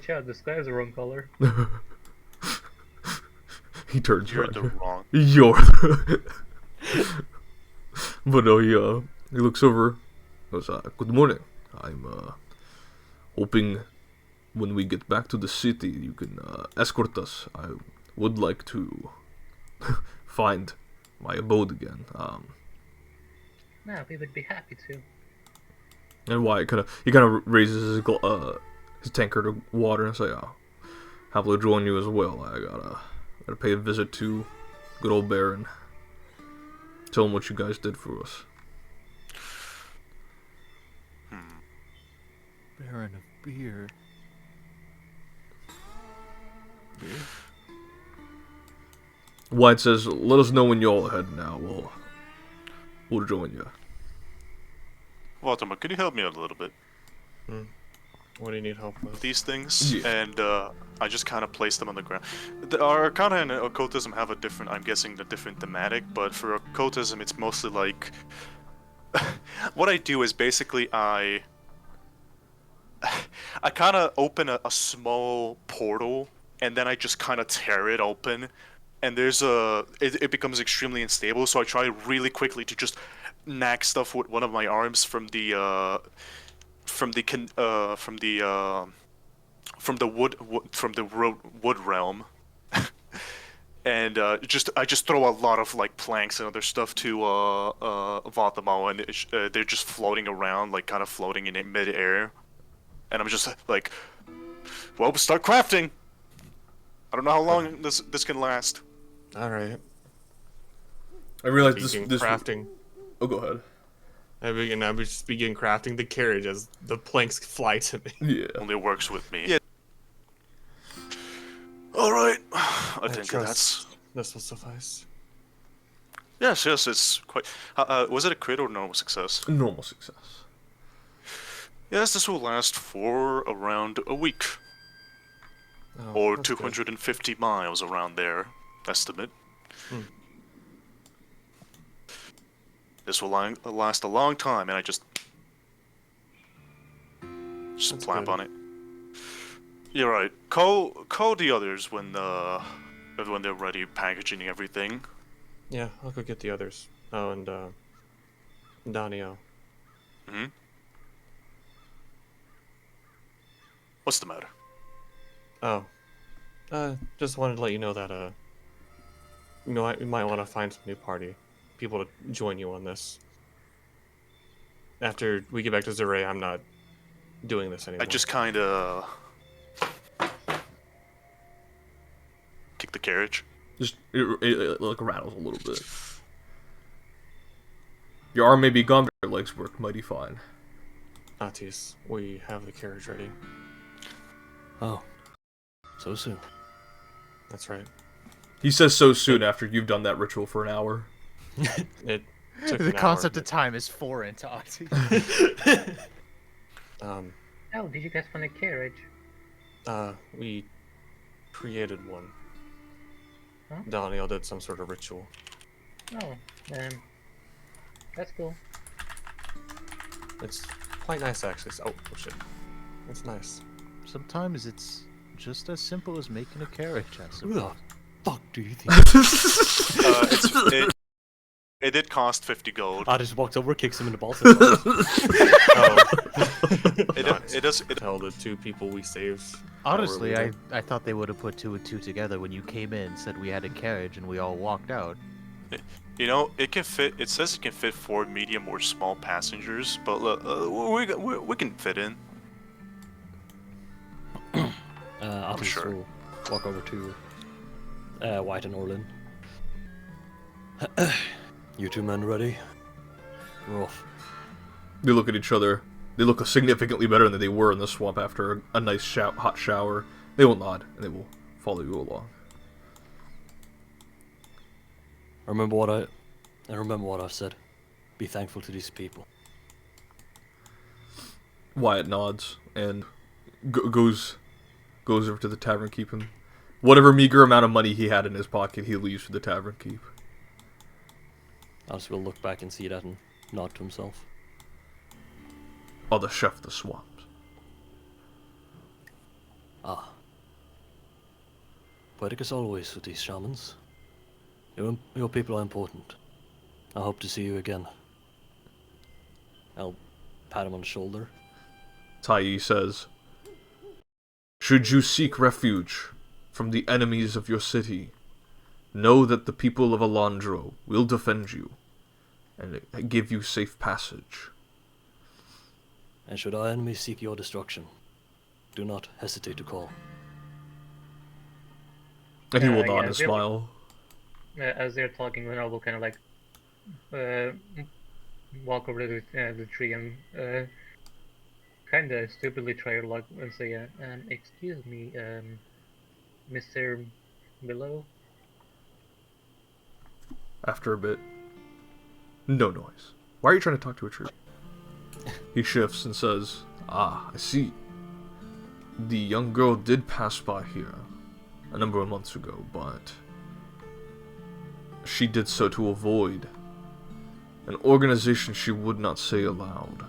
Watch out, the sky is the wrong color. He turns You're around. the wrong. You're But no, he looks over. Goes, good morning. I'm hoping when we get back to the city, you can escort us. I would like to find my abode again. No, we would be happy to. And Wyatt he kind of raises his tankard of water and say, "Oh, happily join you as well. I gotta pay a visit to good old Baron. Tell him what you guys did for us." Baron of Beer. Wyatt says, "Let us know when you all head now. We'll join you." Walter, could you help me out a little bit? What do you need help with? These things, Yeah. and I just kind of place them on the ground. Our Arcana and Occultism have a different, I'm guessing, a different thematic, but for Occultism, it's mostly like... what I do is basically I kind of open a small portal, and then I just kind of tear it open, and there's it becomes extremely unstable, so I try really quickly to just knack stuff with one of my arms from the wood realm, and I just throw a lot of like planks and other stuff to Vatamo, and they're just floating around, like kind of floating in mid-air, and I'm just like, well, start crafting. I don't know how long this can last. All right. I realize Begin this. crafting. Oh, go ahead. I just begin crafting the carriage as the planks fly to me. Yeah. Only works with me. Yeah. All right. I think trust this will suffice. Yes, it's quite... was it a crit or normal success? Normal success. Yes, this will last for around a week. Oh, Or that's good. 250 miles around there, estimate. This will last a long time, and I just That's plap good. on it. You're right. Call the others when they're ready, packaging everything. Yeah, I'll go get the others. Oh, and Daniel. What's the matter? Oh, just wanted to let you know that you might want to find some new people to join you on this. After we get back to Zereia, I'm not doing this anymore. I just kind of kick the carriage. Just it like rattles a little bit. Your arm may be gone, but your legs work mighty fine. Atis, we have the carriage ready. Oh, so soon. That's right. He says so soon after you've done that ritual for an hour. It took The an concept hour. of time is foreign to Oxy. Oh, did you guys find a carriage? We created one. Huh? Daniel did some sort of ritual. Oh, that's cool. It's quite nice, actually. Oh shit. It's nice. Sometimes it's just as simple as making a carriage. Who the fuck do you think? It did cost 50 gold. I just walked over, kicks him in the balls. Tell the two people we saved. Honestly, our leader. I thought they would have put two and two together when you came in, said we had a carriage, and we all walked out. You know, it can fit. It says it can fit 4 medium or small passengers, but we can fit in. I'll just sure. walk over to White and Orlin. You two men ready? We're off. They look at each other. They look significantly better than they were in the swamp after a nice hot shower. They will nod, and they will follow you along. Remember what I've said. Be thankful to these people. Wyatt nods and goes over to the tavern keep, and whatever meager amount of money he had in his pocket, he leaves for the tavern keep. Alice will look back and see that and nod to himself. Oh, the chef of the swamps. Ah. Poetic as always with these shamans. Your people are important. I hope to see you again. I'll pat him on the shoulder. Tai says, should you seek refuge from the enemies of your city, know that the people of Alandro will defend you and give you safe passage. And should our enemies seek your destruction, do not hesitate to call. And he will nod yeah, and smile. As they're talking, Lena will kind of like walk over to the tree and kind of stupidly try her luck and say, "Excuse me, Mr. Below." After a bit, no noise. Why are you trying to talk to a tree? He shifts and says, "Ah, I see. The young girl did pass by here a number of months ago, but she did so to avoid an organization she would not say aloud.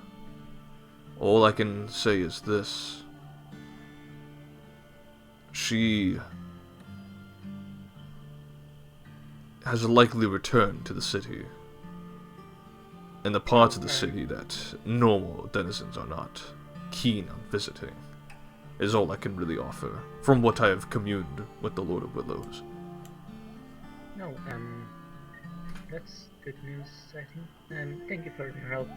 All I can say is this. She has likely returned to the city, in the parts of the city that normal denizens are not keen on visiting, is all I can really offer, from what I have communed with the Lord of Willows." No, that's good news, I think. Thank you for your help.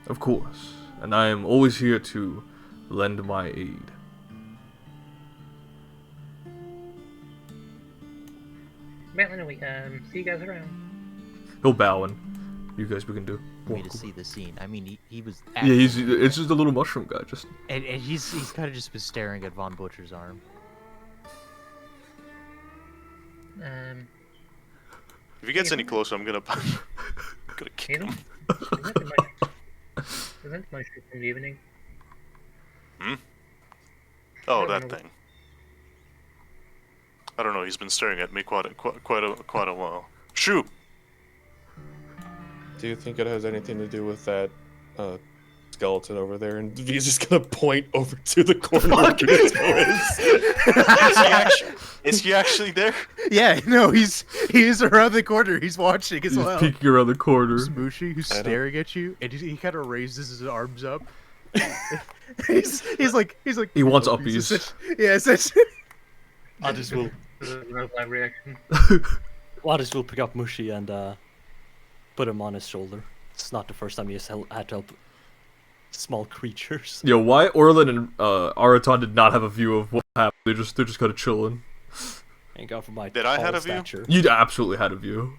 Of course, and I am always here to lend my aid. Well, anyway, see you guys around. He'll bow and you guys begin to For me walk. to see the scene. I mean, he was. Yeah, it's just a little mushroom guy, just... And he's kind of just been staring at Von Butcher's arm. If he gets any closer, I'm gonna kill him. Isn't my shoot from the evening? Oh, I don't that know. thing. I don't know. He's been staring at me quite a while. Shoot. Do you think it has anything to do with that skeleton over there? And he's just gonna point over to the corner where Gizmo is. Is he actually there? Yeah, no, he's around the corner. He's watching as He's well. peeking around the corner. Smooshy, who's I don't- staring at you, and he kind of raises his arms up. he's like He wants "Oh, uppies." Yeah, essentially. Others will No live reaction. pick up Mushi and put him on his shoulder. It's not the first time he has had to help small creatures. Yo, why Orlin and Araton did not have a view of what happened? They're just kind of chilling. Thank God for my Did I tall have a view? stature. You absolutely had a view.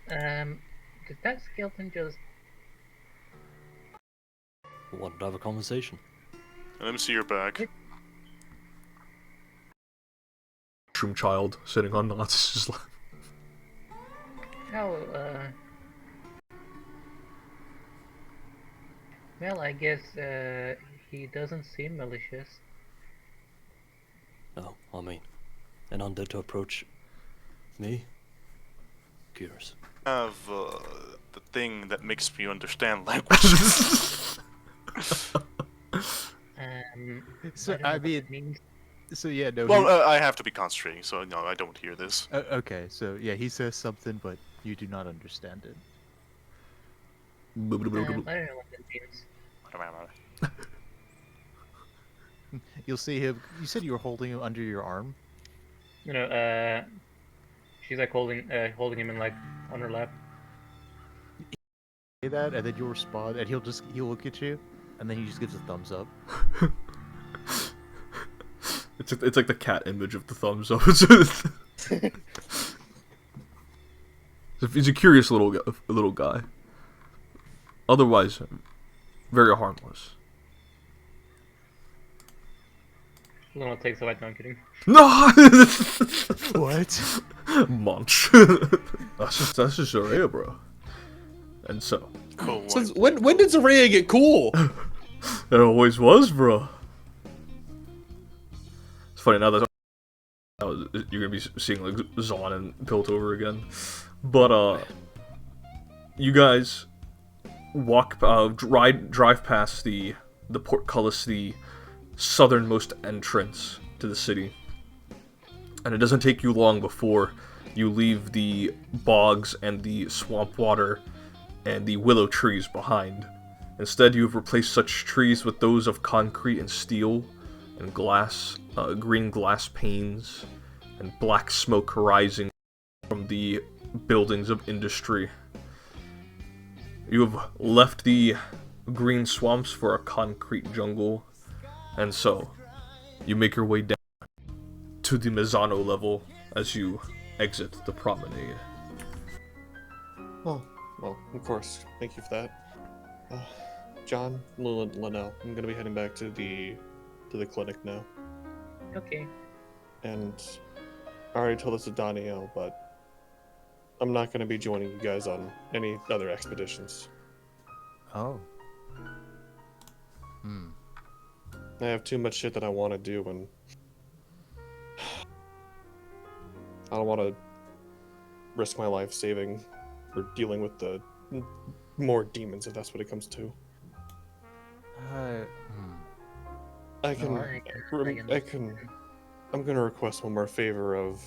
Did that skeleton just... Wanted to have a conversation. Let me see your back. Mushroom child sitting on nuts, just like... Oh, well, I guess, he doesn't seem malicious. No, I mean, an undead to approach me? Curious. Have the thing that makes me understand languages. So don't know I what mean, it means. so yeah, no. Well, I have to be concentrating, so no, I don't hear this. Okay, so yeah, he says something, but you do not understand it. I don't know what it means. You'll see him. You said you were holding him under your arm. You know, she's like holding him in like on her lap. Say that, and then you'll respond, and he'll look at you, and then he just gives a thumbs up. It's like the cat image of the thumbs up. He's a curious little guy. Otherwise, very harmless. Luna takes a bite. No, I'm kidding. No. What? Munch. that's just Zereia, bro. And so, Cool. Since when did Zereia get cool? it always was, bro. It's funny now that you're gonna be seeing like Zon and Piltover again, but you guys drive past the portcullis, the southernmost entrance to the city. And it doesn't take you long before you leave the bogs and the swamp water and the willow trees behind. Instead, you have replaced such trees with those of concrete and steel and glass, green glass panes, and black smoke rising from the buildings of industry. You have left the green swamps for a concrete jungle, and so you make your way down to the Mezzano level as you exit the promenade. Oh, well, of course. Thank you for that. John, Linnell, I'm gonna be heading back to the clinic now. Okay. And I already told this to Danielle, but I'm not gonna be joining you guys on any other expeditions. Oh. I have too much shit that I want to do, and I don't want to risk my life saving or dealing with the more demons, if that's what it comes to. I can, I'm gonna request one more favor of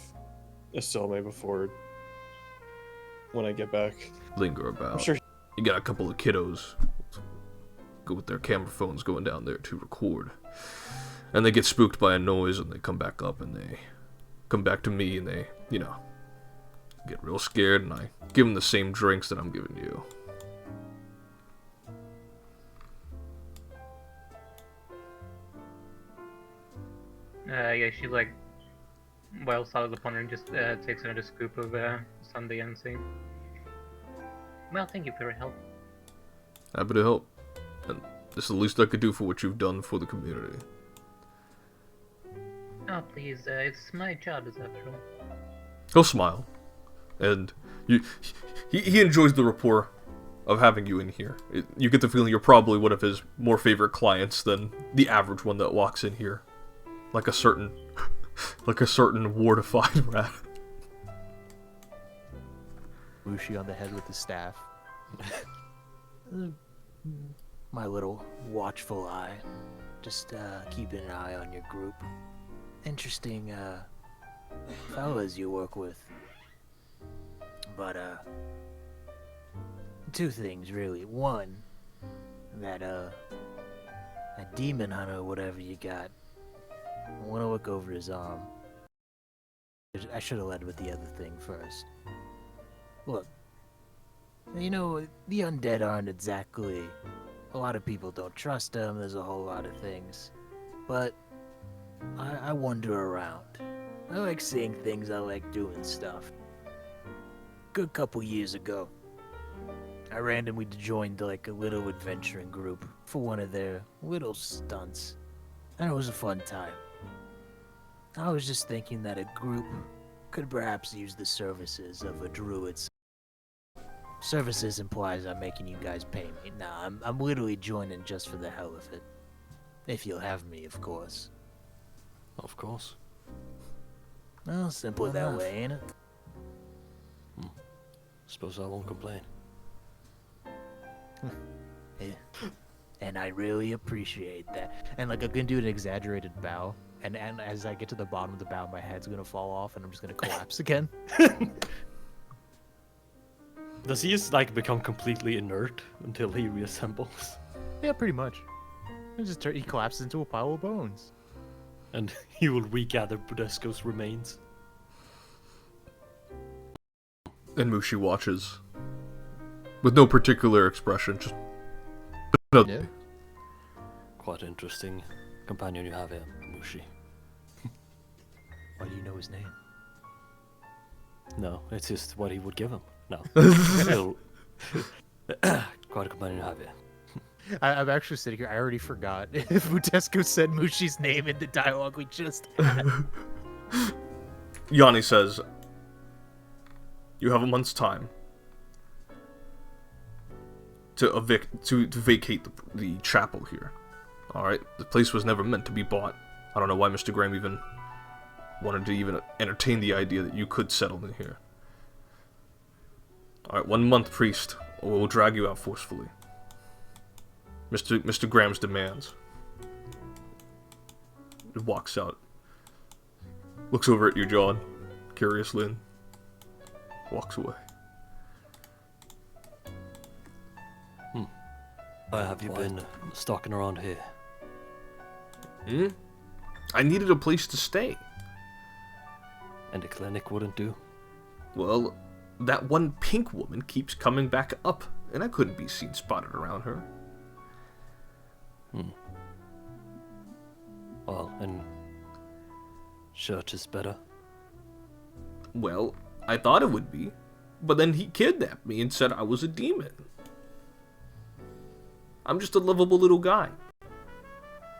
Isilme before when I get back. Linger about. I'm sure. You got a couple of kiddos go with their camera phones going down there to record. And they get spooked by a noise and they come back up and they come back to me and they, get real scared and I give them the same drinks that I'm giving you. Yeah, she while solid upon her and just takes another scoop of Sunday and say, well, thank you for your help. Happy to help. And this is the least I could do for what you've done for the community. Oh, please, it's my job, is after all. He'll smile. And he enjoys the rapport of having you in here. You get the feeling you're probably one of his more favorite clients than the average one that walks in here. Like a certain wartified rat. Whooshy on the head with the staff. My little watchful eye. Just keeping an eye on your group. Interesting fellas you work with. But two things really. One, that demon hunter, whatever you got. I want to look over his arm. I should have led with the other thing first. Look, the undead aren't exactly. A lot of people don't trust them. There's a whole lot of things, but I wander around. I like seeing things. I like doing stuff. Good couple years ago, I randomly joined a little adventuring group for one of their little stunts, and it was a fun time. I was just thinking that a group could perhaps use the services of a druid. Services implies I'm making you guys pay me. Nah, I'm literally joining just for the hell of it. If you'll have me, of course. Of course. Well, simple that way, ain't it? Suppose I won't complain. Yeah. And I really appreciate that. And I'm gonna do an exaggerated bow. And as I get to the bottom of the bow, my head's gonna fall off and I'm just gonna collapse again. Does he just become completely inert until he reassembles? Yeah, pretty much. He collapses into a pile of bones. And he will regather Budesco's remains. And Mushi watches. With no particular expression, just... Yeah. Quite interesting companion you have here, Mushi. Why do you know his name? No, it's just what he would give him. No. Still, quite a companion you have here. I'm actually sitting here. I already forgot if Budesco said Mushi's name in the dialogue we just had. Yanni says, you have a month's time to vacate the chapel here. Alright? The place was never meant to be bought. I don't know why Mr. Graham even wanted to even entertain the idea that you could settle in here. Alright, 1 month, priest, or we'll drag you out forcefully. Mr. Graham's demands. walks out. Looks over at you, John, curiously, and walks away. Why have you been stalking around here? I needed a place to stay. And a clinic wouldn't do? Well, that one pink woman keeps coming back up, and I couldn't be seen spotted around her. Well, and church is better. Well, I thought it would be, but then he kidnapped me and said I was a demon. I'm just a lovable little guy.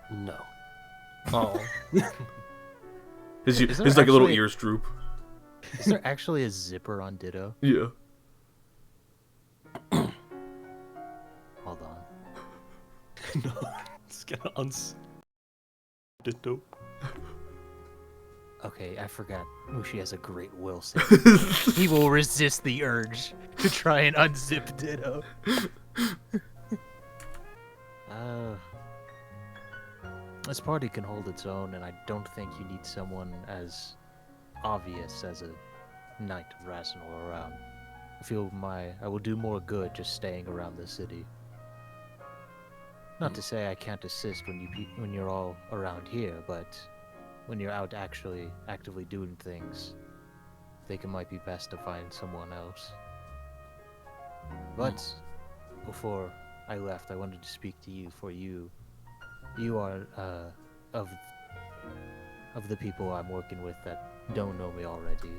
No. Oh. Is his there like little actually- ears droop. Is there actually a zipper on Ditto? Yeah. Hold on. No, it's gonna Ditto. Okay, I forgot. Mushi has a great will save. He will resist the urge to try and unzip Ditto. This party can hold its own, and I don't think you need someone as obvious as a Knight of Rational around. I feel I will do more good just staying around the city. Not to say I can't assist when you're all around here, but when you're out actively doing things, I think it might be best to find someone else. But before I left, I wanted to speak to you, for you are of the people I'm working with that don't know me already.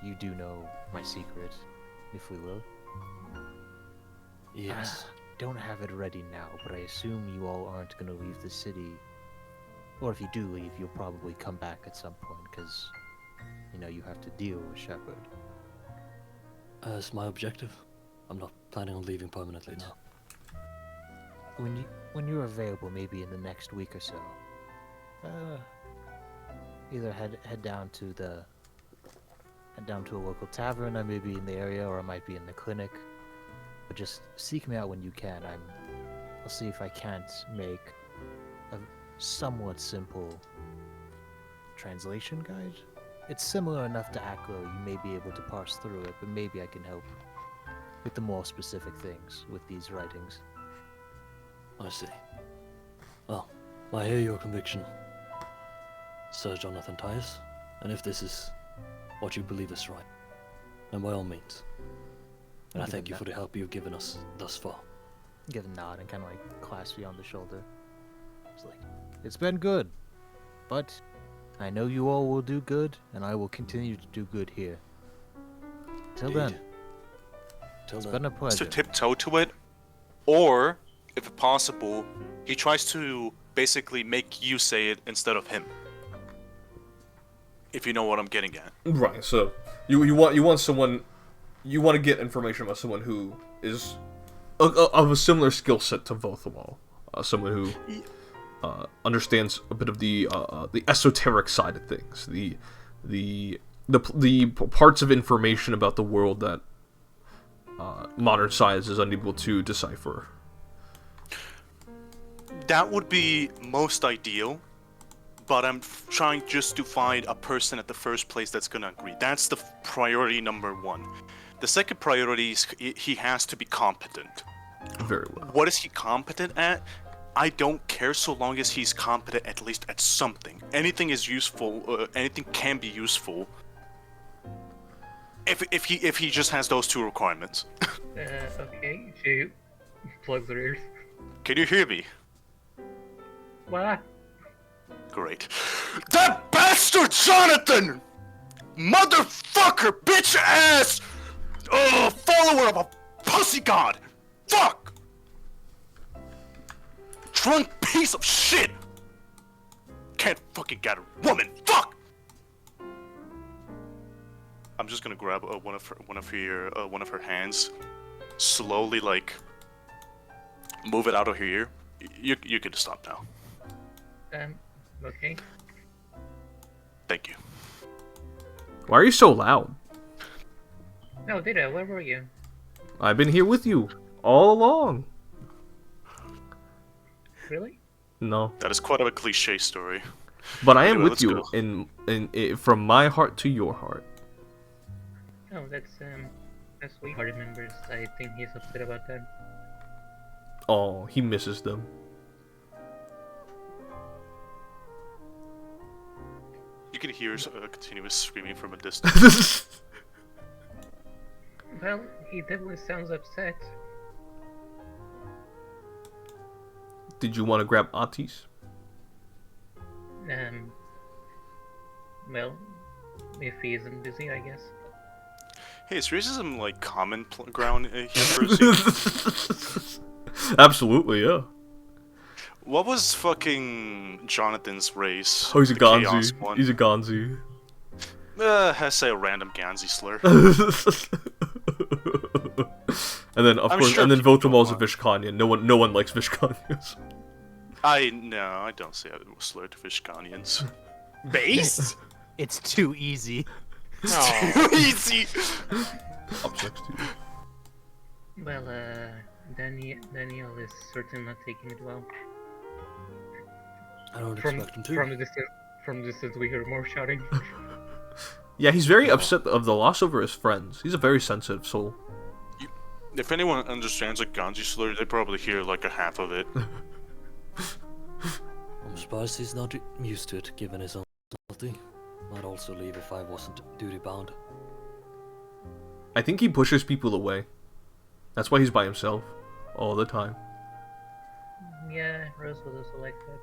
You do know my secret, if we will. Yes. Don't have it ready now, but I assume you all aren't going to leave the city. Or if you do leave, you'll probably come back at some point, because, you have to deal with Shepard. As my objective, I'm not planning on leaving permanently now. When you're available, maybe in the next week or so, either head down to a local tavern. I may be in the area, or I might be in the clinic. But just seek me out when you can. I'll see if I can't make a somewhat simple translation guide. It's similar enough to Aklo. You may be able to parse through it, but maybe I can help with the more specific things with these writings. I see. Well, I hear your conviction, Sir Jonathan Tyus, and if this is what you believe is right, then by all means. And I thank you for the help you've given us thus far. Give a nod and kind of like clasp you on the shoulder. It's like, it's been good, but I know you all will do good, and I will continue to do good here. Till then, it's been a pleasure. To tiptoe to it, or, if possible, he tries to basically make you say it instead of him. If you know what I'm getting at. Right. So you want someone. You want to get information about someone who is of a similar skill set to Vothawal. Someone who understands a bit of the esoteric side of things, the parts of information about the world that modern science is unable to decipher. That would be most ideal, but I'm trying just to find a person at the first place that's gonna agree. That's the priority number one. The second priority is he has to be competent. Very well. What is he competent at? I don't care so long as he's competent at least at something. Anything is useful. Anything can be useful. If he just has those two requirements. Okay, she plugs her ears. Can you hear me? What? Great. That bastard Jonathan! Motherfucker! Bitch ass! Follower of a pussy god! Fuck! Drunk piece of shit! Can't fucking get a woman! Fuck! I'm just gonna grab one of her hands, slowly like move it out of her ear. You can stop now. Okay. Thank you. Why are you so loud? No, Ditto, where were you? I've been here with you all along. Really? No. That is quite of a cliche story. But I am Anyway, with let's you go. in from my heart to your heart. Oh, that's sweet. Party members, I think he's upset about that. Oh, he misses them. You can hear continuous screaming from a distance. Well, he definitely sounds upset. Did you want to grab Atis? Well, if he isn't busy, I guess. Hey, is racism like common ground here for Zeke? Absolutely, yeah. What was fucking Jonathan's race? Oh, he's a The Chaos Gonzi. one? He's a Gonzi. I say a random Ganzi slur. And then, of I'm course, sure and then people Votamal's a don't Vishkanyan. No one likes Vishkanyans. I don't say a slur to Vishkanians. Based? It's too easy. Too easy. Up next to you. Well, Daniel is certainly not taking it well. I don't From expect him to. from the distance, we hear more shouting. Yeah, he's very upset of the loss over his friends. He's a very sensitive soul. If anyone understands a Ganji slur, they probably hear like a half of it. I'm surprised he's not used to it, given his own personality. I'd also leave if I wasn't duty-bound. I think he pushes people away. That's why he's by himself all the time. Yeah, Rose was also like that.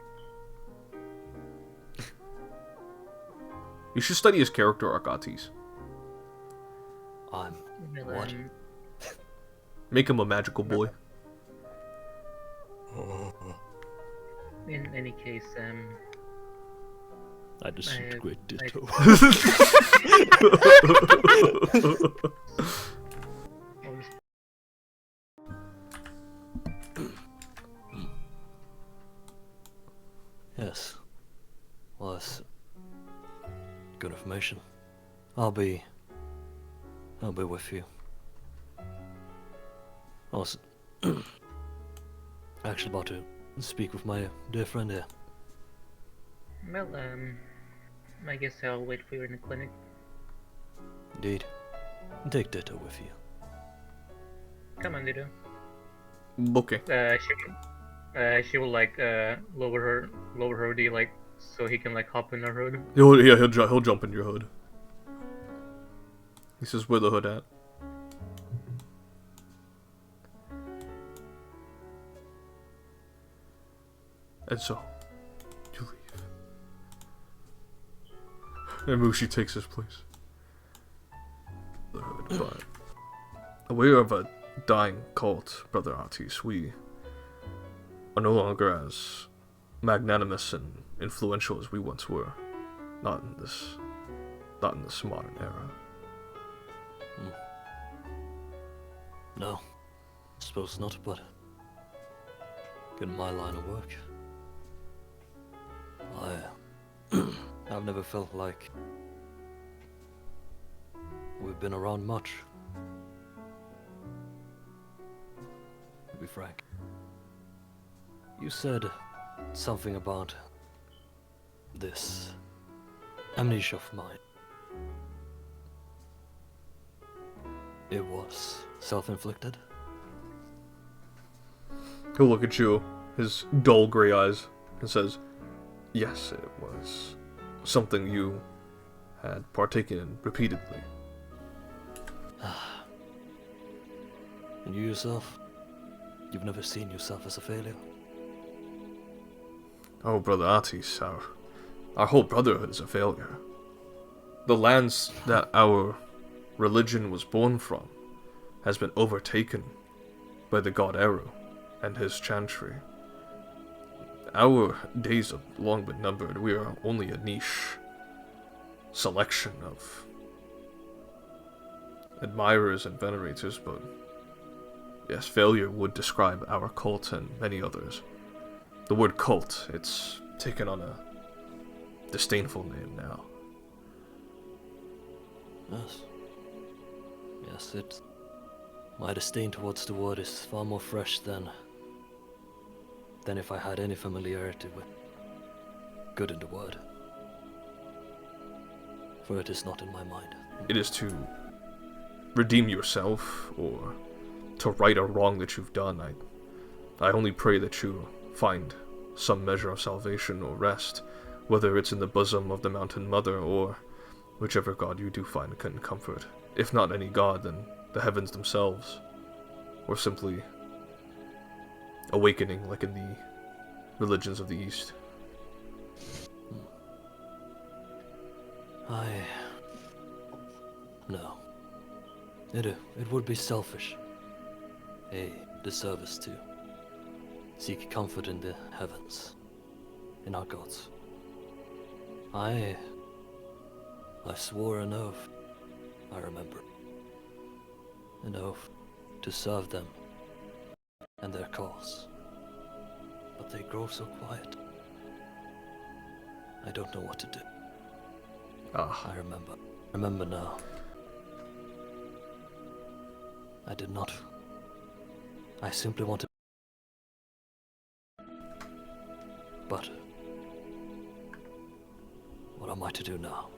You should study his character arc, Atis. I'm... Well, What? Make him a magical boy. In any case, I disintegrate ditto. Yes. Well, that's good information. I'll be with you. I was actually about to speak with my dear friend here. well, I guess I'll wait for you in the clinic. Indeed. Take Ditto with you. Come on, Dido. Okay. She will like lower her hoodie like so he can like hop in her hood. He'll jump in your hood. He says, "Where the hood at?" And so, you leave. And Mushi takes his place. The hood, but aware of a dying cult, Brother Atis, we are no longer as magnanimous and influential as we once were. Not in this modern era. No, suppose not, but in my line of work, I've never felt like we've been around much. To be frank, you said something about this amnesia of mine. It was self-inflicted? He'll look at you, his dull gray eyes, and says, "Yes, it was something you had partaken in repeatedly." And you yourself? You've never seen yourself as a failure? Oh, Brother Atis, our whole brotherhood is a failure. The lands that our religion was born from has been overtaken by the god Eru and his chantry. Our days have long been numbered. We are only a niche selection of admirers and venerators, but yes, failure would describe our cult and many others. The word cult, it's taken on a disdainful name now. Yes. Yes, it... My disdain towards the word is far more fresh than if I had any familiarity with good in the word. for it is not in my mind. it is to redeem yourself, or to right a wrong that you've done. I only pray that you find some measure of salvation or rest, whether it's in the bosom of the Mountain Mother, or whichever god you do find can comfort. If not any god, then the heavens themselves, or simply awakening like in the religions of the East. No. It would be selfish. A disservice to seek comfort in the heavens, in our gods. I swore an oath, I remember. An oath to serve them and their cause. But they grow so quiet. I don't know what to do. I remember. Remember now. I did not. I simply wanted. But what am I to do now?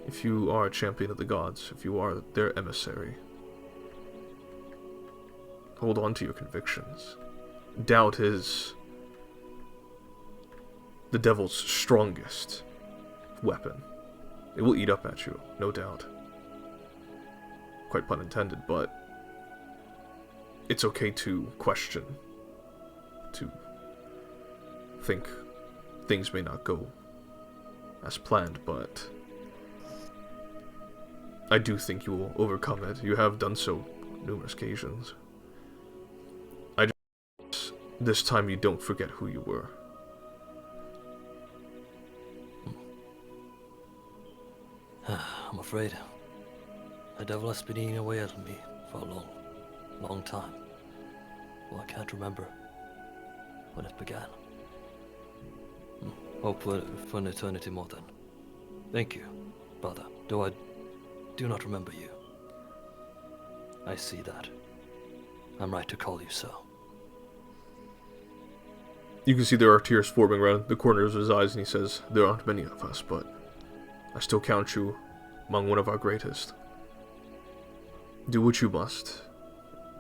If you are a champion of the gods, if you are their emissary, hold on to your convictions. Doubt is the devil's strongest weapon. It will eat up at you, no doubt. Quite pun intended, but it's okay to question, to think things may not go as planned, but I do think you will overcome it. You have done so on numerous occasions. I just, this time you don't forget who you were. I'm afraid the devil has been eating away at me for a long time. Well, I can't remember when it began. Hope for an eternity more then. Thank you, brother. Though I do not remember you. I see that. I'm right to call you so. You can see there are tears forming around the corners of his eyes, and he says, "There aren't many of us, but I still count you among one of our greatest. Do what you must.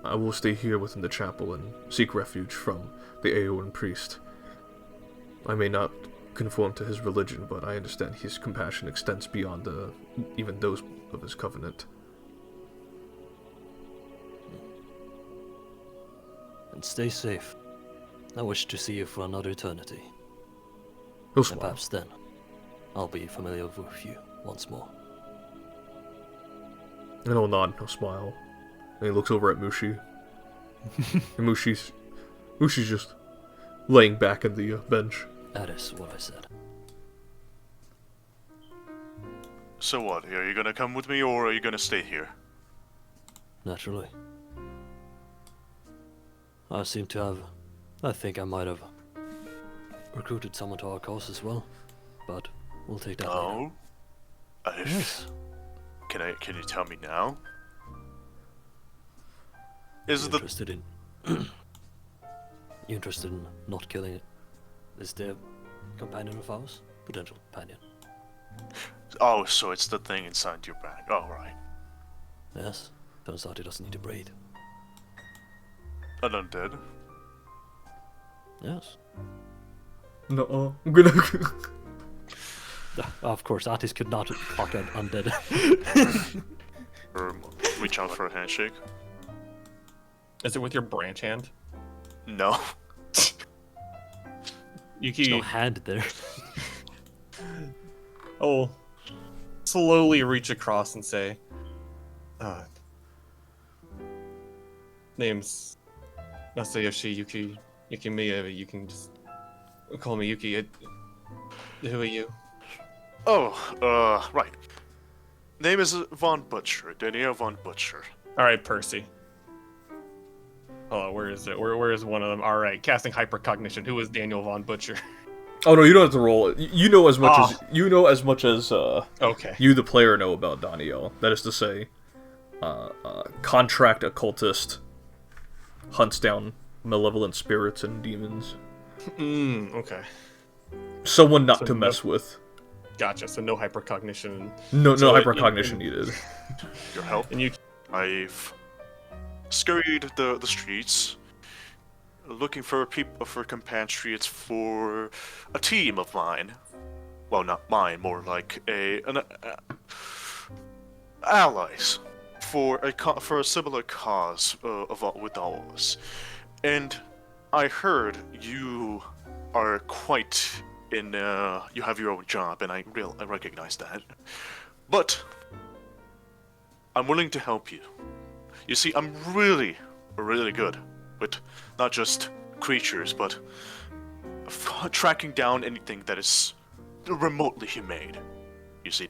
I will stay here within the chapel and seek refuge from the Aeoan priest. I may not conform to his religion, but I understand his compassion extends beyond even those of his covenant." And stay safe. I wish to see you for another eternity. He'll And smile. perhaps then, I'll be familiar with you once more. And he'll nod, he'll smile. And he looks over at Mushi. And Mushi's just laying back on the bench. That is what I said. So what? Are you gonna come with me, or are you gonna stay here? Naturally. I think I might have recruited someone to our cause as well, but we'll take that later. Oh? Yes. Can you tell me now? You interested in... You interested in not killing it? Is there a companion of ours? Potential companion. Oh, so it's the thing inside your bag. Oh, right. Yes. Turns out he doesn't need a braid. An undead? Yes. No, I'm gonna... Of course, Attis could not fuck an undead. Or reach out for a handshake? Is it with your branch hand? No. Yuki, There's no hand there. oh, slowly reach across and say, name's Masayoshi Yukimiya. You can just call me Yuki. Who are you? Oh, right. Name is Von Butcher, Daniel Von Butcher. All right, Percy. Oh, where is it? Where is one of them? All right, casting hypercognition. Who is Daniel Von Butcher? Oh no, you don't have to roll it. You know as much as Okay. you, the player, know about Daniel. That is to say, contract occultist, hunts down malevolent spirits and demons. Okay. Someone not So to no- mess with. Gotcha. So no hypercognition. No So hypercognition needed. Your help. And you. I've scurried the streets, looking for compatriots for a team of mine. Well, not mine, more like allies for a similar cause with all of us. And I heard you are quite in. You have your own job, and I recognize that. But I'm willing to help you. You see, I'm really, really good with not just creatures, but tracking down anything that is remotely humane. You see,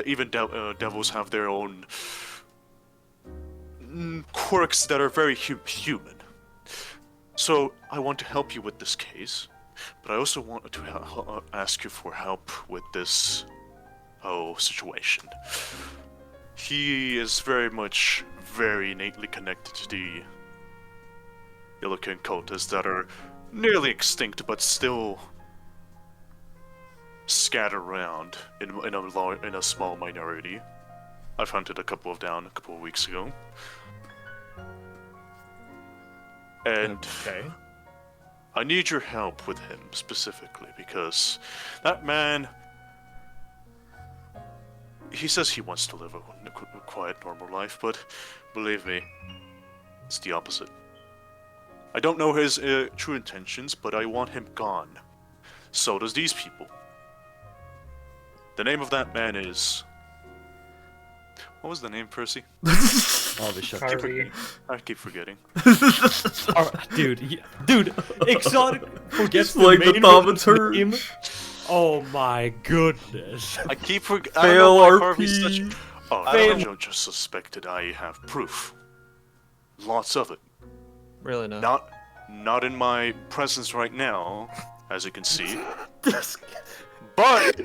even devils have their own quirks that are very human. So I want to help you with this case, but I also want to ask you for help with this whole situation. He is very innately connected to the Illican cultists that are nearly extinct, but still scattered around in a small minority. I've hunted a couple of weeks ago. And Okay. I need your help with him specifically because that man, he says he wants to live a quiet, normal life, but believe me, it's the opposite. I don't know his true intentions, but I want him gone. So does these people. The name of that man is... What was the name, Percy? Harvey Shepard. Harvey. I keep forgetting. Dude, Exotic forgets It's like the main thaumaturge. name. Oh my goodness. I keep forgetting. I don't know Fail why Harvey's such... RP. Oh, I don't just suspected I have proof. Lots of it. Really not. Not in my presence right now, as you can see. But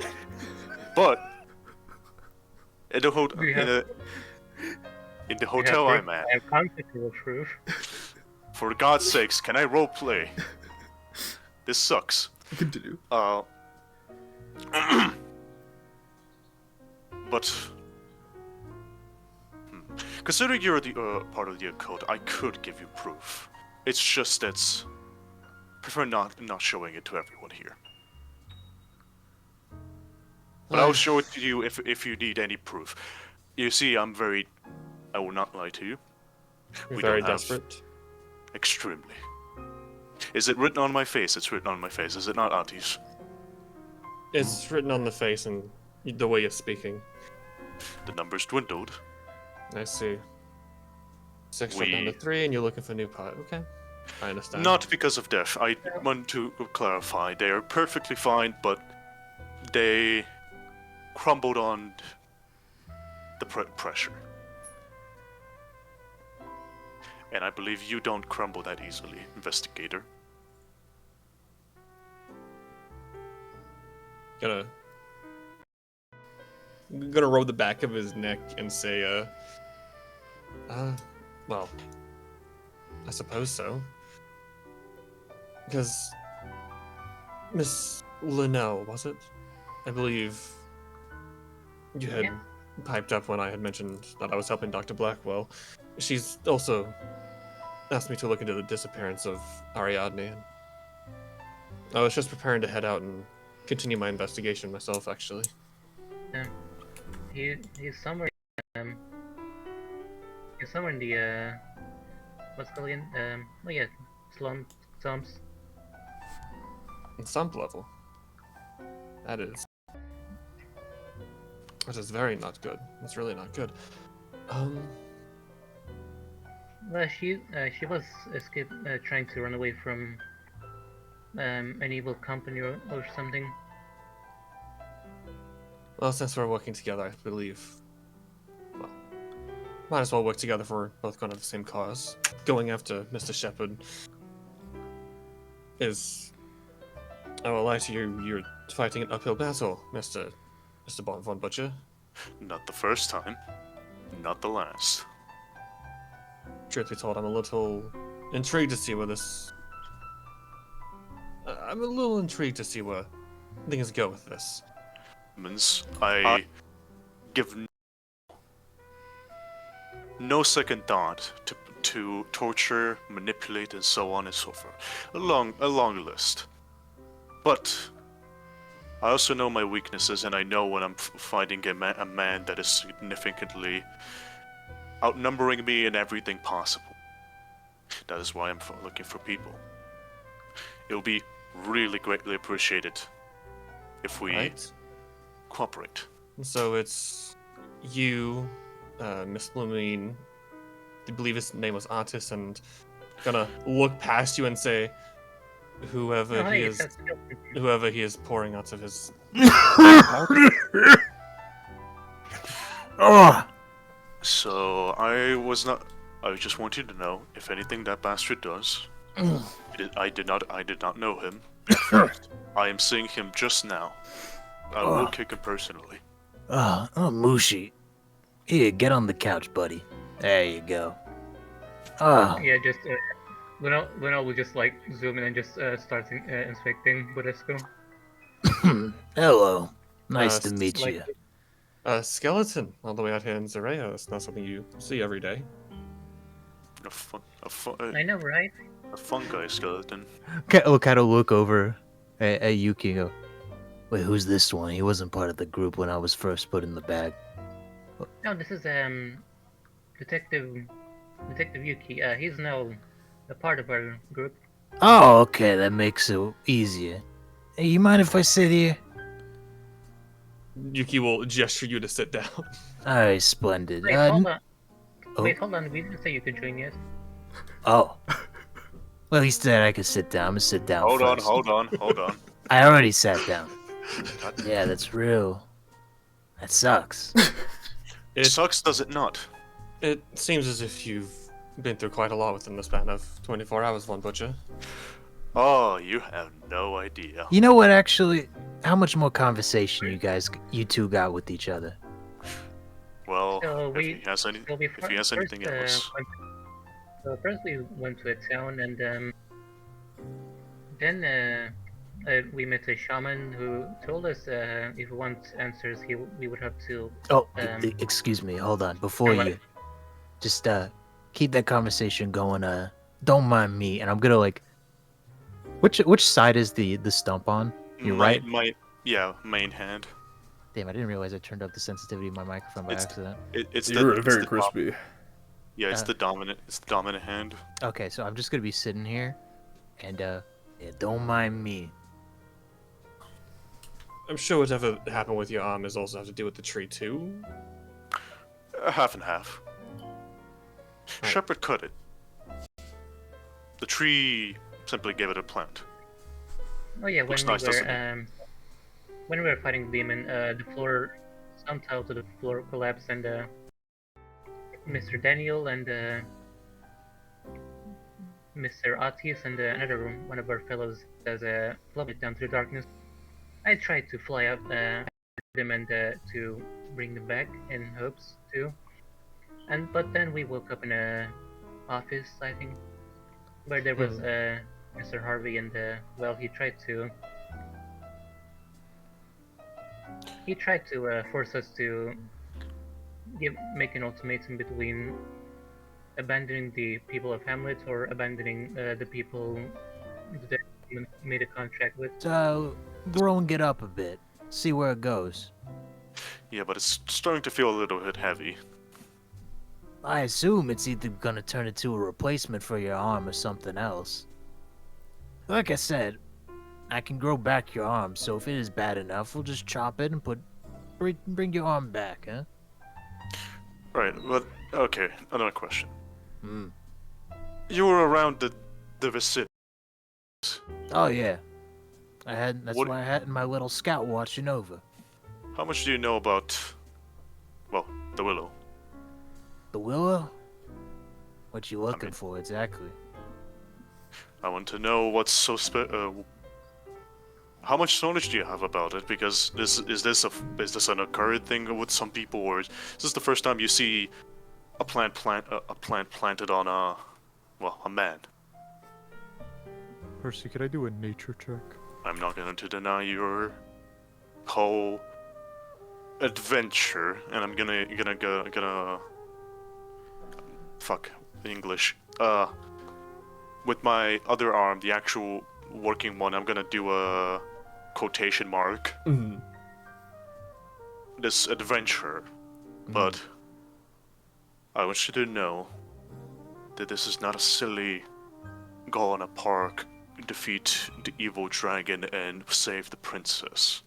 in the in the hotel I'm at. I have contextual proof. For God's sakes, can I roleplay? This sucks. Continue. But considering you're the part of the occult, I could give you proof. It's just that's prefer not showing it to everyone here. But I'll show it to you if you need any proof. You see, I will not lie to you. You're We very don't have- desperate. Extremely. Is it written on my face? It's written on my face. Is it not, Aunties? It's written on the face and the way you're speaking. The numbers dwindled. I see. 6 went down to 3, and you're looking for a new pot. Okay, I understand. Not because of death. I want to clarify. They are perfectly fine, but they crumbled on the pressure. And I believe you don't crumble that easily, investigator. Gonna rub the back of his neck and say, well, I suppose so. Because Miss Linnell, was it? I believe you had Yeah. piped up when I had mentioned that I was helping Dr. Blackwell. She's also asked me to look into the disappearance of Ariadne. And I was just preparing to head out and continue my investigation myself, actually. He's somewhere. He's somewhere in the what's it called again? Oh yeah, slums. On some level. That is very not good. That's really not good. Well, she was trying to run away from an evil company or something. Well, since we're working together, I believe, well, might as well work together if we're both going to the same cause. Going after Mr. Shepard is, I will lie to you, you're fighting an uphill battle, Mr. Von Butcher. Not the first time. Not the last. Truth be told, I'm a little intrigued to see where this... I'm a little intrigued to see where things go with this. I give no second thought to torture, manipulate, and so on and so forth. A long list. But I also know my weaknesses, and I know when I'm fighting a man that is significantly outnumbering me in everything possible. That is why I'm looking for people. It will be really greatly appreciated if we Right? cooperate. So it's you, Miss Lumine, I believe his name was Artis, and gonna look past you and say, whoever Oh, he hey, is, that's Skeleton. whoever he is pouring out of his. Oh, So I just want you to know, if anything that bastard does, I did not know him at first. I am seeing him just now. I will kick him personally. Mushi. Here, get on the couch, buddy. There you go. Oh, Yeah, just Lunel will just like zoom in and just start inspecting Budesco. hello. Nice to s- meet like- you. A skeleton all the way out here in Zereia. That's not something you see every day. I know, right? A fungi skeleton. We'll kind of look over at Yuki and go, wait, who's this one? He wasn't part of the group when I was first put in the bag. No, this is Detective Yuki. He's now a part of our group. Oh, okay, that makes it easier. Hey, you mind if I sit here? Yuki will gesture you to sit down. Alright, splendid. Wait, hold on. oh. Wait, hold on. We didn't say you could join yet. Oh. Well, he said I could sit down. I'm gonna sit down Hold first. on. I already sat down. Yeah, that's real. That sucks. It sucks, does it not? It seems as if you've been through quite a lot within the span of 24 hours, Von Butcher. Oh, you have no idea. You know what, actually? How much more conversation you two got with each other? Well, So if he has anything else. First we went to a town, and then we met a shaman who told us if we want answers, we would have to. Oh, Um, excuse me. Hold on. Before what? you, just keep that conversation going. Don't mind me. And I'm gonna like. Which side is the stump on? You're right. Main hand. Damn, I didn't realize I turned up the sensitivity of my microphone by accident. It's You're very crispy. Yeah, it's the dominant. It's the dominant hand. Okay, so I'm just gonna be sitting here, and yeah, don't mind me. I'm sure whatever happened with your arm is also have to do with the tree too. Half and half. Shepard cut it. The tree simply gave it a plant. Oh yeah, Looks nice, doesn't when we were fighting the demon, the floor, some tile to the floor collapsed, and Mr. Daniel and Mr. Otis and another one of our fellows has plummeted down to the darkness. I tried to fly up them and to bring them back in hopes too, but then we woke up in a office, I think, where there was Mr. Harvey, and well, he tried to force us to make an ultimatum between abandoning the people of Hamlet or abandoning the people that made a contract with. So, grow and get up a bit. See where it goes. Yeah, but it's starting to feel a little bit heavy. I assume it's either gonna turn into a replacement for your arm or something else. Like I said, I can grow back your arm, so if it is bad enough, we'll just chop it and bring your arm back, huh? Right, but okay, another question. Hmm. You were around the vicinity. Oh yeah. That's What- why I had my little scout watching over. How much do you know about, well, the Willow? The willow? What you looking mean- for exactly? I want to know what's so how much knowledge do you have about it? Because is this an occurred thing with some people, or is this the first time you see a plant planted on a man? Percy, could I do a nature check? I'm not going to deny your whole adventure, and I'm gonna fuck English. With my other arm, the actual working one, I'm gonna do a quotation mark. This adventure, but I want you to know that this is not a silly go on a park, defeat the evil dragon, and save the princess.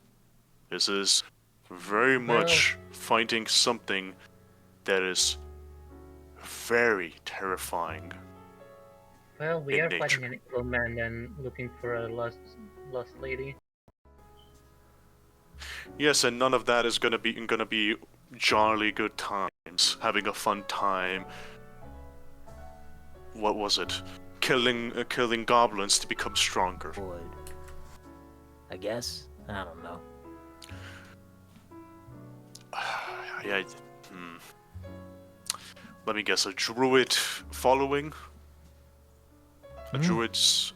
This is very much finding something that is very terrifying. Well, we In are fighting nature. an evil man and looking for a lost lady. Yes, and none of that is gonna be jolly good times, having a fun time. What was it? Killing goblins to become stronger. Would. I guess? I don't know. Yeah. Let me guess. A druid following. A druid's.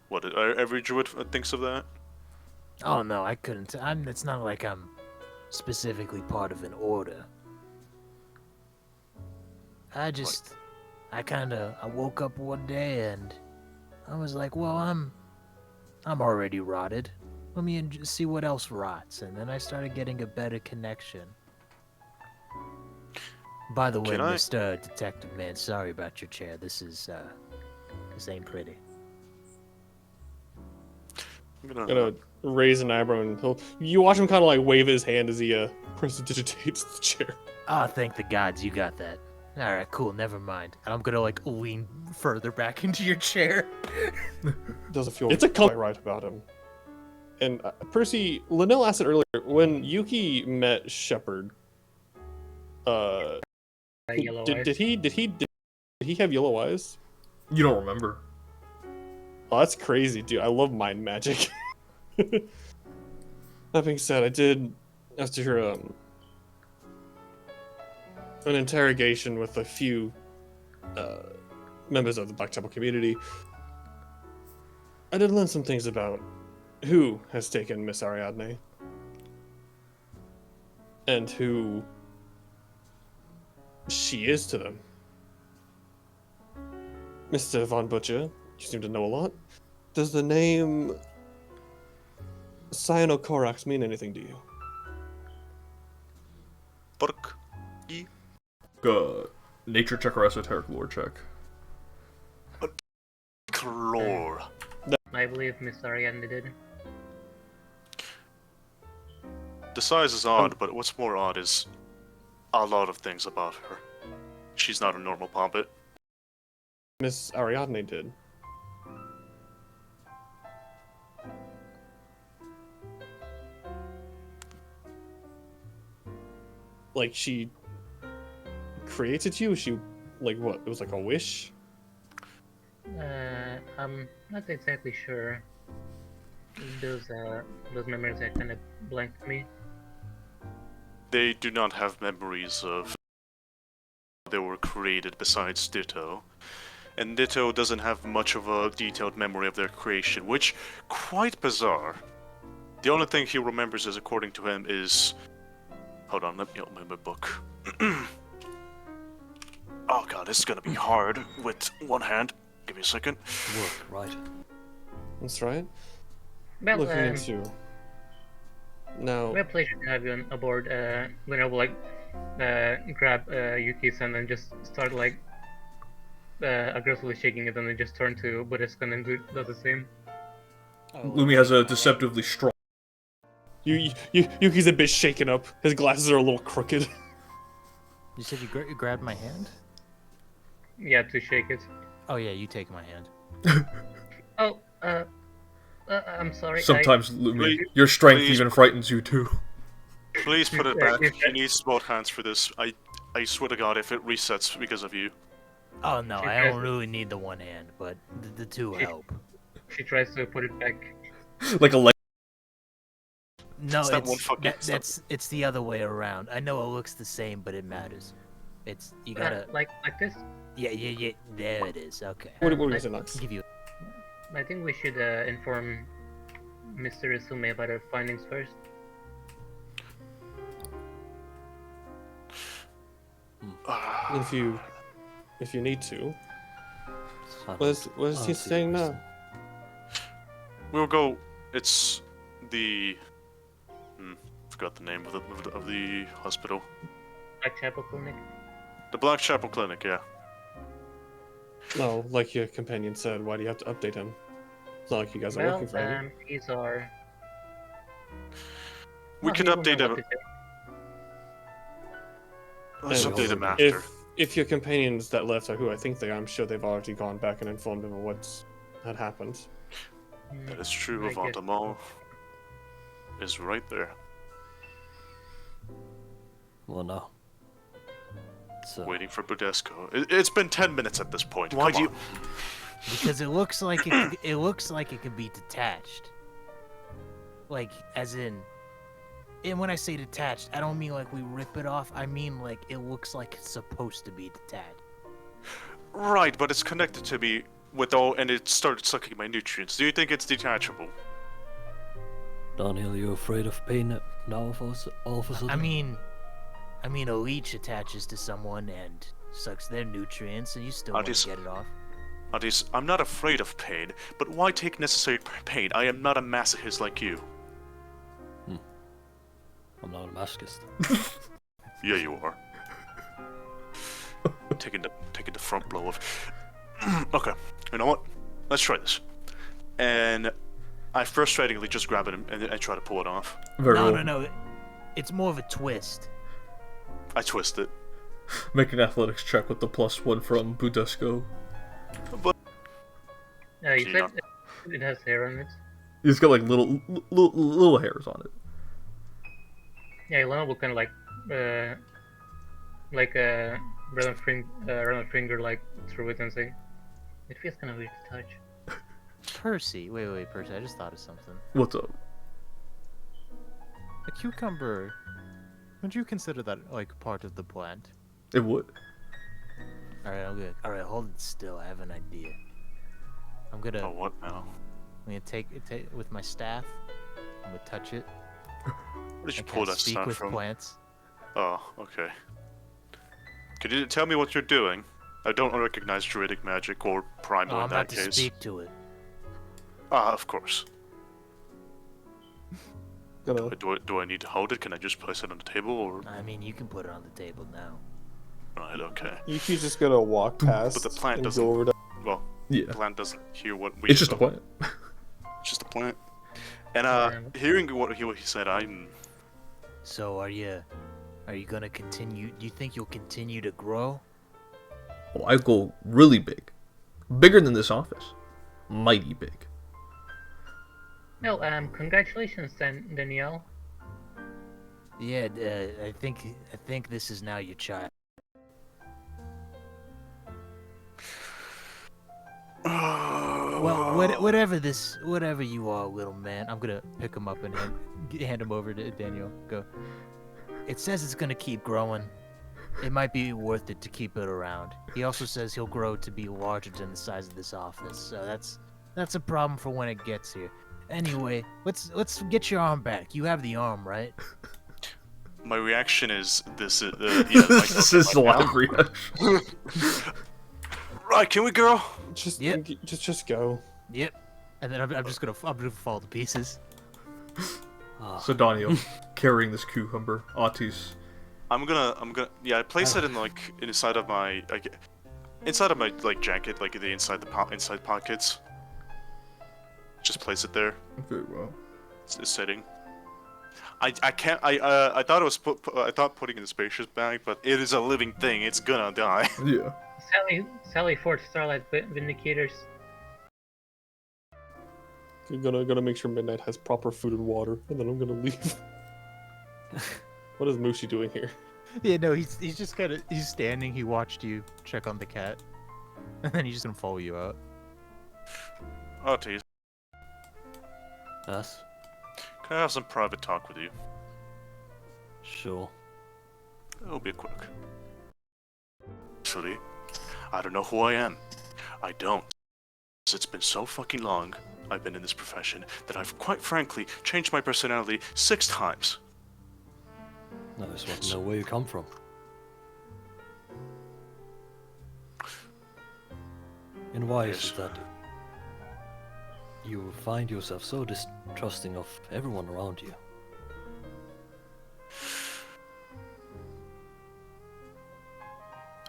What? Every druid thinks of that. Oh no, I couldn't. It's not like I'm specifically part of an order. I woke up one day and I was like, well, I'm already rotted. Let me see what else rots, and then I started getting a better connection. By the way, Can I- Mr. Detective Man, sorry about your chair. This ain't pretty. I'm Gonna raise an eyebrow and you watch him kind of like wave his hand as he prestidigitates the chair. Ah, thank the gods you got that. Alright, cool, never mind. And I'm gonna like lean further back into your chair. Doesn't feel it's a quite right about him. And Percy, Linnell asked it earlier, when Yuki met Shepard, Yellow eyes. did he have yellow eyes? You don't remember? Oh, that's crazy, dude. I love mind magic. That being said, I did, after an interrogation with a few members of the Black Temple community, I did learn some things about who has taken Miss Ariadne and who she is to them. Mr. Von Butcher, you seem to know a lot. Does the name Cyanocorax mean anything to you? Burk. Nature check or esoteric lore check. Lore. I believe Miss Ariadne did. The size is odd, but what's more odd is a lot of things about her. She's not a normal poppet. Miss Ariadne did. Like, she created you? She, like, what? It was like a wish? I'm not exactly sure. Those memories are kind of blank to me. They do not have memories of how they were created besides Ditto. And Ditto doesn't have much of a detailed memory of their creation, which, quite bizarre. The only thing he remembers, is, according to him, is... Hold on, let me open my book. Oh god, this is gonna be hard with one hand. Give me a second. Work, right? That's right. Well, Looking into... Now... we have pleasure to have you on aboard. When I will like grab Yuki-san and just start like aggressively shaking it, and then just turn to Buddhiscan and does the same. Lumi has a deceptively strong. Yuki's a bit shaken up. His glasses are a little crooked. You said you grabbed my hand? Yeah, to shake it. Oh yeah, you take my hand. Oh, I'm sorry. Sometimes, Lumi, Please- your strength please- even frightens you too. Please put it back. He needs both hands for this. I swear to god, if it resets because of you. Oh no, She I tries don't to- really need the one hand, but the two She- help. She tries to put it back. Like a leg. No, It's that one fucking it's the other way around. I know it looks the same, but it matters. It's you gotta Like this. yeah. There it is. Okay. What do you say next? Give you. I think we should inform Mr. Isume about our findings first. If you need to. Silent. What is he see saying what now? We'll go. It's the. Forgot the name of the hospital. Whitechapel Clinic. The Blackchapel Clinic, yeah. No, like your companion said, why do you have to update him? It's not like you guys are Well, working for him. he's our. We Well, could he will know update what him. to do. Let's And update him after. If your companions that left are who I think they are, I'm sure they've already gone back and informed him of what had happened. That is true. I guess Avantamo is right there, Well, no. So, waiting for Budesco. It's been 10 minutes at this point. Why do you? Because it looks like it looks like it could be detached. Like, as in, and when I say detached, I don't mean like we rip it off. I mean like it looks like it's supposed to be detached. Right, but it's connected to me with all, and it started sucking my nutrients. Do you think it's detachable? Daniel, you afraid of pain now all of a sudden? I mean, a leech attaches to someone and sucks their nutrients, and you still want Adis- to get it off. Adis, I'm not afraid of pain, but why take necessary pain? I am not a masochist like you. I'm not a masochist. Yeah, you are. taking the front blow of. Okay, you know what? Let's try this. And I frustratingly just grab it and I try to pull it off. Very No, well. no, no. It's more of a twist. I twist it. Make an athletics check with the +1 from Budesco. You Do you said not- it has hair on it. He's got like little hairs on it. Yeah, Ilana will kind of run a finger like through it and say, "It feels kind of weird to touch." Percy, wait, Percy, I just thought of something. What's up? A cucumber. Would you consider that like part of the plant? It would. Alright, I'm good. Alright, hold it still. I have an idea. I'm gonna Oh, what now? take it with my staff. I'm gonna touch it. Where did you I pull can't that speak stuff with from? plants. Oh, okay. Could you tell me what you're doing? I don't recognize druidic magic or primal Oh, in I'm that about to case. speak to it. Ah, of course. Gonna Do I need to hold it? Can I just place it on the table or? I mean, you can put it on the table now. Right, okay. You just gotta walk past But the plant and doesn't- go over to Well, Yeah. the plant doesn't hear what we. It's just a plant. It's just a plant. And Yeah. hearing what he said, I'm. So, are you gonna continue? Do you think you'll continue to grow? Oh, I go really big. Bigger than this office. Mighty big. Well, congratulations, Danielle. Yeah, I think this is now your child. Well, whatever you are, little man, I'm gonna pick him up and hand him over to Daniel. Go. It says it's gonna keep growing. It might be worth it to keep it around. He also says he'll grow to be larger than the size of this office, so that's a problem for when it gets here. Anyway, let's get your arm back. You have the arm, right? My reaction is this. Yeah, This is the loud reaction. Right, can we go? just Yep. just go. Yep. And then I'm just gonna fall to pieces. Ah, So Daniel, carrying this cucumber, Otis. I'm gonna. Yeah, I place it in inside of my jacket, like the inside pockets. Just place it there. Very well. It's sitting. I can't. I thought it was I thought putting in the spacious bag, but it is a living thing. It's gonna die. Yeah. Sally Ford Starlight Vindicators. I'm gonna make sure Midnight has proper food and water, and then I'm gonna leave. What is Mushi doing here? Yeah, no, he's just he's standing. He watched you check on the cat, and then he's just gonna follow you out. Oh, geez. yes, Can I have some private talk with you? sure. It'll be quick. Actually, I don't know who I am. I don't. It's been so fucking long I've been in this profession that I've quite frankly changed my personality 6 times. I just want to know where you come from. And why is it that you find yourself so distrusting of everyone around you?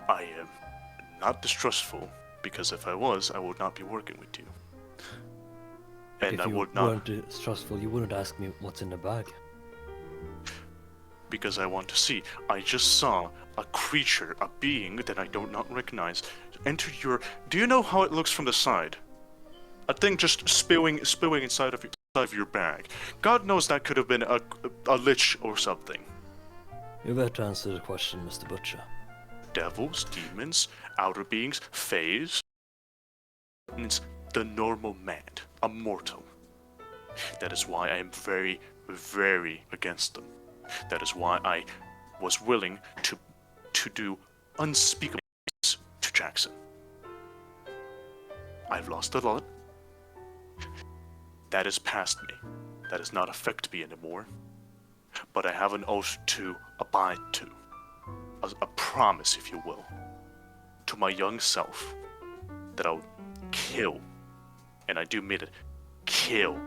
I am not distrustful, because if I was, I would not be working with you. And If I you would not, weren't distrustful, you wouldn't ask me what's in the bag. because I want to see. I just saw a creature, a being that I do not recognize, enter your... Do you know how it looks from the side? A thing just spewing inside of your bag. God knows that could have been a lich or something. You better answer the question, Mr. Butcher. Devils, demons, outer beings, fays. And it's the normal man, a mortal. That is why I am very, very against them. That is why I was willing to do unspeakable things to Jackson. I've lost a lot. That is past me. That does not affect me anymore. But I have an oath to abide to. A promise, if you will, to my young self, that I'll kill, and I do mean it, kill,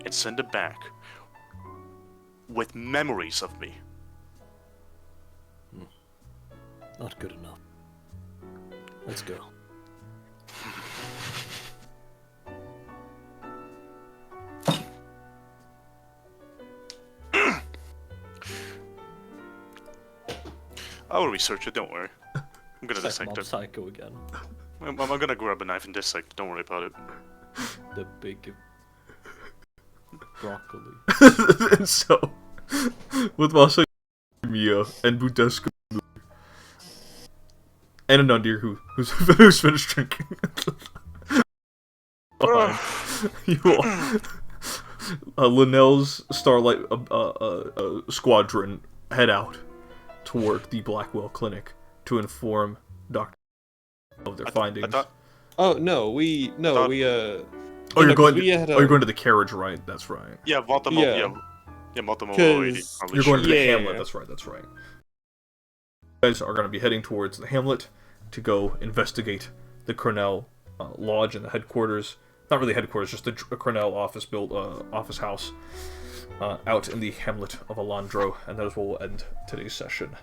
and send it back with memories of me. Not good enough. Let's go. I will research it, don't worry. I'm gonna It's like dissect Mob it. Psycho again. I'm gonna grab a knife and dissect it, don't worry about it. The big broccoli. And so, with Masa Mia and Budescu and Anundir who's finished drinking. You all, Linnell's Starlight squadron head out toward the Blackwell Clinic to inform Dr. of their findings. Oh no, we Thought- Oh, you're going. we had, Oh, you're going to the carriage, right? That's right. Yeah, Baltimore. Yeah. Yeah, Baltimore. 'Cause You're going to the Yeah. Hamlet. That's right. That's right. You guys are going to be heading towards the Hamlet to go investigate the Cornell Lodge and the headquarters. Not really headquarters, just the Cornell office house out in the Hamlet of Alandro, and that is where we'll end today's session.